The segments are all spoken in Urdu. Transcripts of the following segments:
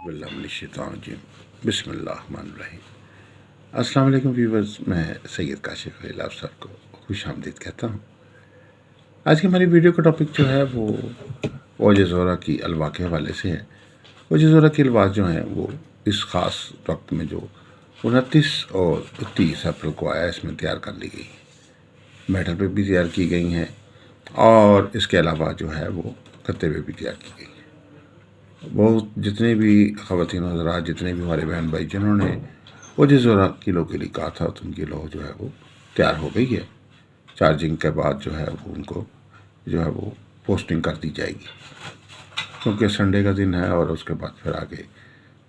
باللہ من الشیطان الرجیم بسم اللہ الرحمن الرحیم۔ السلام علیکم ویورز، میں سید کاشف خلیل آپ سب کو خوش آمدید کہتا ہوں۔ آج کی ہماری ویڈیو کا ٹاپک جو ہے وہ اوج زہرہ کی الواح کے حوالے سے ہے۔ اوج زہرہ کی الواح جو ہیں وہ اس خاص وقت میں جو 29 اور 30 اپریل کو آیا، اس میں تیار کر لی گئی، میٹل پہ بھی تیار کی گئی ہیں اور اس کے علاوہ جو ہے وہ کتے پہ بھی تیار کی گئی ہیں۔ بہت جتنے بھی خواتین و حضرات، جتنے بھی ہمارے بہن بھائی جنہوں نے اوج زہرہ کی لوح کے لیے کہا تھا، تو ان کی لوح جو ہے وہ تیار ہو گئی ہے۔ چارجنگ کے بعد جو ہے وہ ان کو جو ہے وہ پوسٹنگ کر دی جائے گی، کیونکہ سنڈے کا دن ہے اور اس کے بعد پھر آگے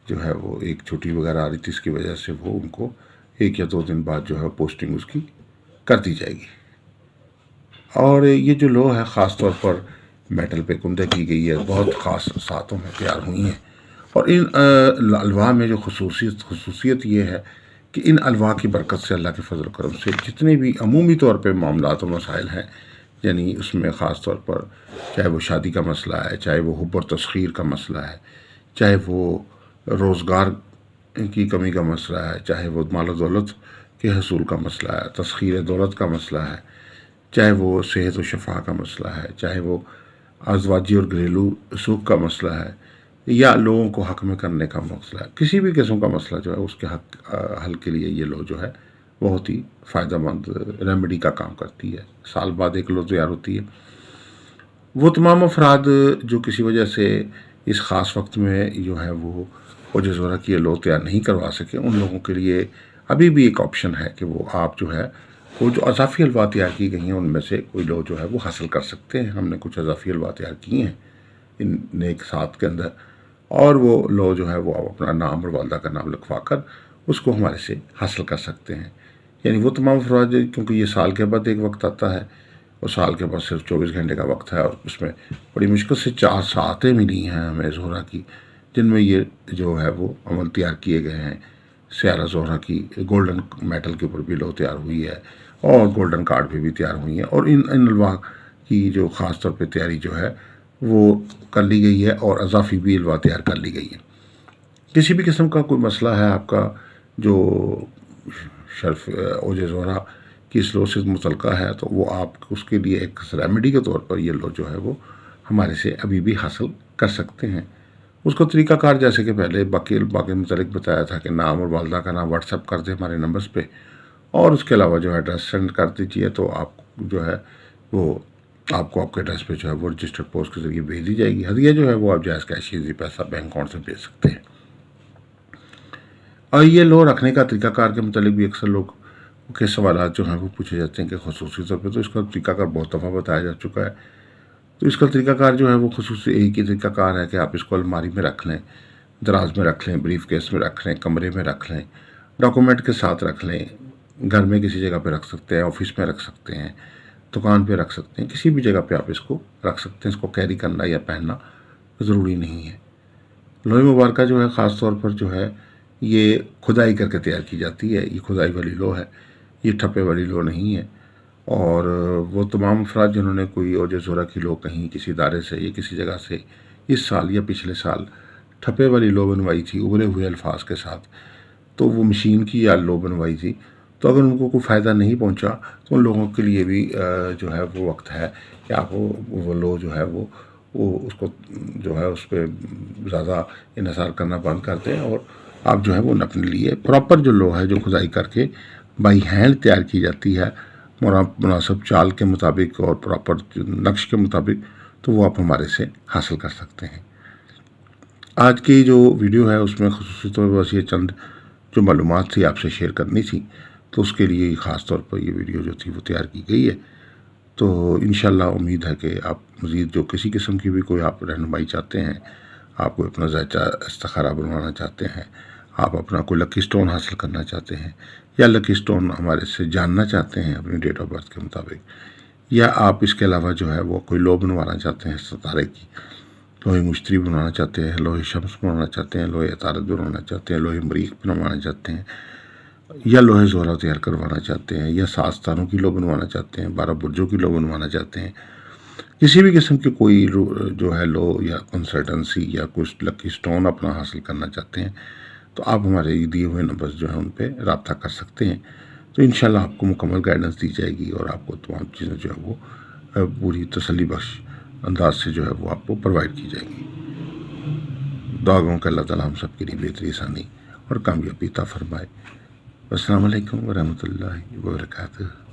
جو ہے وہ ایک چھٹی وغیرہ آ رہی تھی، اس کی وجہ سے وہ ان کو 1 یا 2 دن بعد جو ہے پوسٹنگ اس کی کر دی جائے گی۔ اور یہ جو لوح ہے خاص طور پر میٹل پہ کندہ کی گئی ہے، بہت خاص ساتوں میں تیار ہوئی ہیں۔ اور ان الواح میں جو خصوصیت یہ ہے کہ ان الواح کی برکت سے، اللہ کے فضل و کرم سے، جتنے بھی عمومی طور پہ معاملات و مسائل ہیں، یعنی اس میں خاص طور پر چاہے وہ شادی کا مسئلہ ہے، چاہے وہ حب اور تسخیر کا مسئلہ ہے، چاہے وہ روزگار کی کمی کا مسئلہ ہے، چاہے وہ مال و دولت کے حصول کا مسئلہ ہے، تسخیر دولت کا مسئلہ ہے، چاہے وہ صحت و شفا کا مسئلہ ہے، چاہے وہ ازواجی اور گھریلو سوکھ کا مسئلہ ہے، یا لوگوں کو حق میں کرنے کا مسئلہ ہے، کسی بھی قسم کا مسئلہ جو ہے اس کے حل کے لیے یہ لوح جو ہے بہت ہی فائدہ مند ریمیڈی کا کام کرتی ہے۔ سال بعد ایک لوح تیار ہوتی ہے۔ وہ تمام افراد جو کسی وجہ سے اس خاص وقت میں جو ہے وہ اوج زہرہ کی لوح تیار نہیں کروا سکے، ان لوگوں کے لیے ابھی بھی ایک آپشن ہے کہ وہ آپ جو ہے وہ جو اضافی الواح تیار کی گئی ہیں ان میں سے کوئی لوح جو ہے وہ حاصل کر سکتے ہیں۔ ہم نے کچھ اضافی الواح تیار کی ہیں ان نیک ساتھ کے اندر، اور وہ لوح جو ہے وہ آپ اپنا نام اور والدہ کا نام لکھوا کر اس کو ہمارے سے حاصل کر سکتے ہیں۔ یعنی وہ تمام افراد، کیونکہ یہ سال کے بعد ایک وقت آتا ہے اور سال کے بعد صرف 24 گھنٹے کا وقت ہے، اور اس میں بڑی مشکل سے 4 ساعتیں ملی ہیں ہمیں زہرہ کی، جن میں یہ جو ہے وہ عمل تیار کیے گئے ہیں۔ سیارہ زہرہ کی گولڈن میٹل کے اوپر بھی لوح تیار ہوئی ہے اور گولڈن کارڈ پہ بھی تیار ہوئی ہیں، اور ان الواح کی جو خاص طور پہ تیاری جو ہے وہ کر لی گئی ہے، اور اضافی بھی الواح تیار کر لی گئی ہے۔ کسی بھی قسم کا کوئی مسئلہ ہے آپ کا جو شرف اوج زہرہ کی اس لوح سے متعلقہ ہے، تو وہ آپ اس کے لیے ایک ریمیڈی کے طور پر یہ لوح جو ہے وہ ہمارے سے ابھی بھی حاصل کر سکتے ہیں۔ اس کو طریقہ کار جیسے کہ پہلے باقی متعلق بتایا تھا کہ نام اور والدہ کا نام واٹس ایپ کر دیں ہمارے نمبرز پہ، اور اس کے علاوہ جو ہے ایڈریس سینڈ کر دیجیے، تو آپ جو ہے وہ آپ کو آپ کے ایڈریس پہ جو ہے وہ رجسٹرڈ پوسٹ کے ذریعے بھیج دی جائے گی۔ ہدیہ جو ہے وہ آپ جائز کیش ایزی پیسہ بینک اکاؤنٹ سے بھیج سکتے ہیں۔ اور یہ لوح رکھنے کا طریقہ کار کے متعلق بھی اکثر لوگ کے سوالات جو ہیں وہ پوچھے جاتے ہیں کہ خصوصی طور پہ تو اس کا طریقہ کار بہت دفعہ بتایا جا چکا ہے۔ تو اس کا طریقہ کار جو ہے وہ خصوصی ایک ہی طریقہ کار ہے کہ آپ اس کو الماری میں رکھ لیں، دراز میں رکھ لیں، بریف کیس میں رکھ لیں، کمرے میں رکھ لیں، ڈاکومنٹ کے ساتھ رکھ لیں، گھر میں کسی جگہ پہ رکھ سکتے ہیں، آفس میں رکھ سکتے ہیں، دکان پہ رکھ سکتے ہیں، کسی بھی جگہ پہ آپ اس کو رکھ سکتے ہیں۔ اس کو کیری کرنا یا پہننا ضروری نہیں ہے۔ لوح مبارکہ جو ہے خاص طور پر جو ہے یہ کھدائی کر کے تیار کی جاتی ہے، یہ کھدائی والی لوح ہے، یہ ٹھپے والی لوح نہیں ہے۔ اور وہ تمام افراد جنہوں نے کوئی اوج زہرہ کی لوح کہیں کسی ادارے سے یا کسی جگہ سے اس سال یا پچھلے سال ٹھپے والی لوح بنوائی تھی ابھرے ہوئے الفاظ کے ساتھ، تو وہ مشین کی یا لوح بنوائی تھی، تو اگر ان کو کوئی فائدہ نہیں پہنچا تو ان لوگوں کے لیے بھی جو ہے وہ وقت ہے کہ آپ وہ لوح جو ہے وہ اس کو جو ہے اس پہ زیادہ انحصار کرنا بند کر دیں، اور آپ جو ہے وہ اپنے لیے پراپر جو لوح ہے جو کھدائی کر کے بائی ہینڈ تیار کی جاتی ہے مناسب چال کے مطابق اور پراپر نقش کے مطابق، تو وہ آپ ہمارے سے حاصل کر سکتے ہیں۔ آج کی جو ویڈیو ہے اس میں خصوصی طور پر بس یہ چند جو معلومات تھی آپ سے شیئر کرنی تھی، تو اس کے لیے خاص طور پر یہ ویڈیو جو تھی وہ تیار کی گئی ہے۔ تو انشاءاللہ امید ہے کہ آپ مزید جو کسی قسم کی بھی کوئی آپ رہنمائی چاہتے ہیں، آپ کوئی اپنا ذائچہ استخارہ بنوانا چاہتے ہیں، آپ اپنا کوئی لکی سٹون حاصل کرنا چاہتے ہیں، یا لکی سٹون ہمارے سے جاننا چاہتے ہیں اپنی ڈیٹ آف برتھ کے مطابق، یا آپ اس کے علاوہ جو ہے وہ کوئی لوح بنوانا چاہتے ہیں ستارے کی، لوح مشتری بنوانا چاہتے ہیں، لوح شمس بنوانا چاہتے ہیں، لوح عطارد بنوانا چاہتے ہیں، لوح مریخ بنوانا چاہتے ہیں، یا لوح زہرہ تیار کروانا چاہتے ہیں، یا 7 ستاروں کی لوح بنوانا چاہتے ہیں، 12 برجوں کی لوح بنوانا چاہتے ہیں، کسی بھی قسم کی کوئی جو ہے لو یا کنسلٹنسی یا کچھ لکی سٹون اپنا حاصل کرنا چاہتے ہیں تو آپ ہمارے دیے ہوئے نمبرز جو ہیں ان پہ رابطہ کر سکتے ہیں، تو انشاءاللہ آپ کو مکمل گائیڈنس دی جائے گی اور آپ کو تمام چیزیں جو ہے وہ پوری تسلی بخش انداز سے جو ہے وہ آپ کو پرووائڈ کی جائیں گی۔ دعا گوں کہ اللہ تعالیٰ ہم سب کے لیے بہتری آسانی اور کامیابی عطا فرمائے۔ السلام علیکم ورحمۃ اللہ وبرکاتہ۔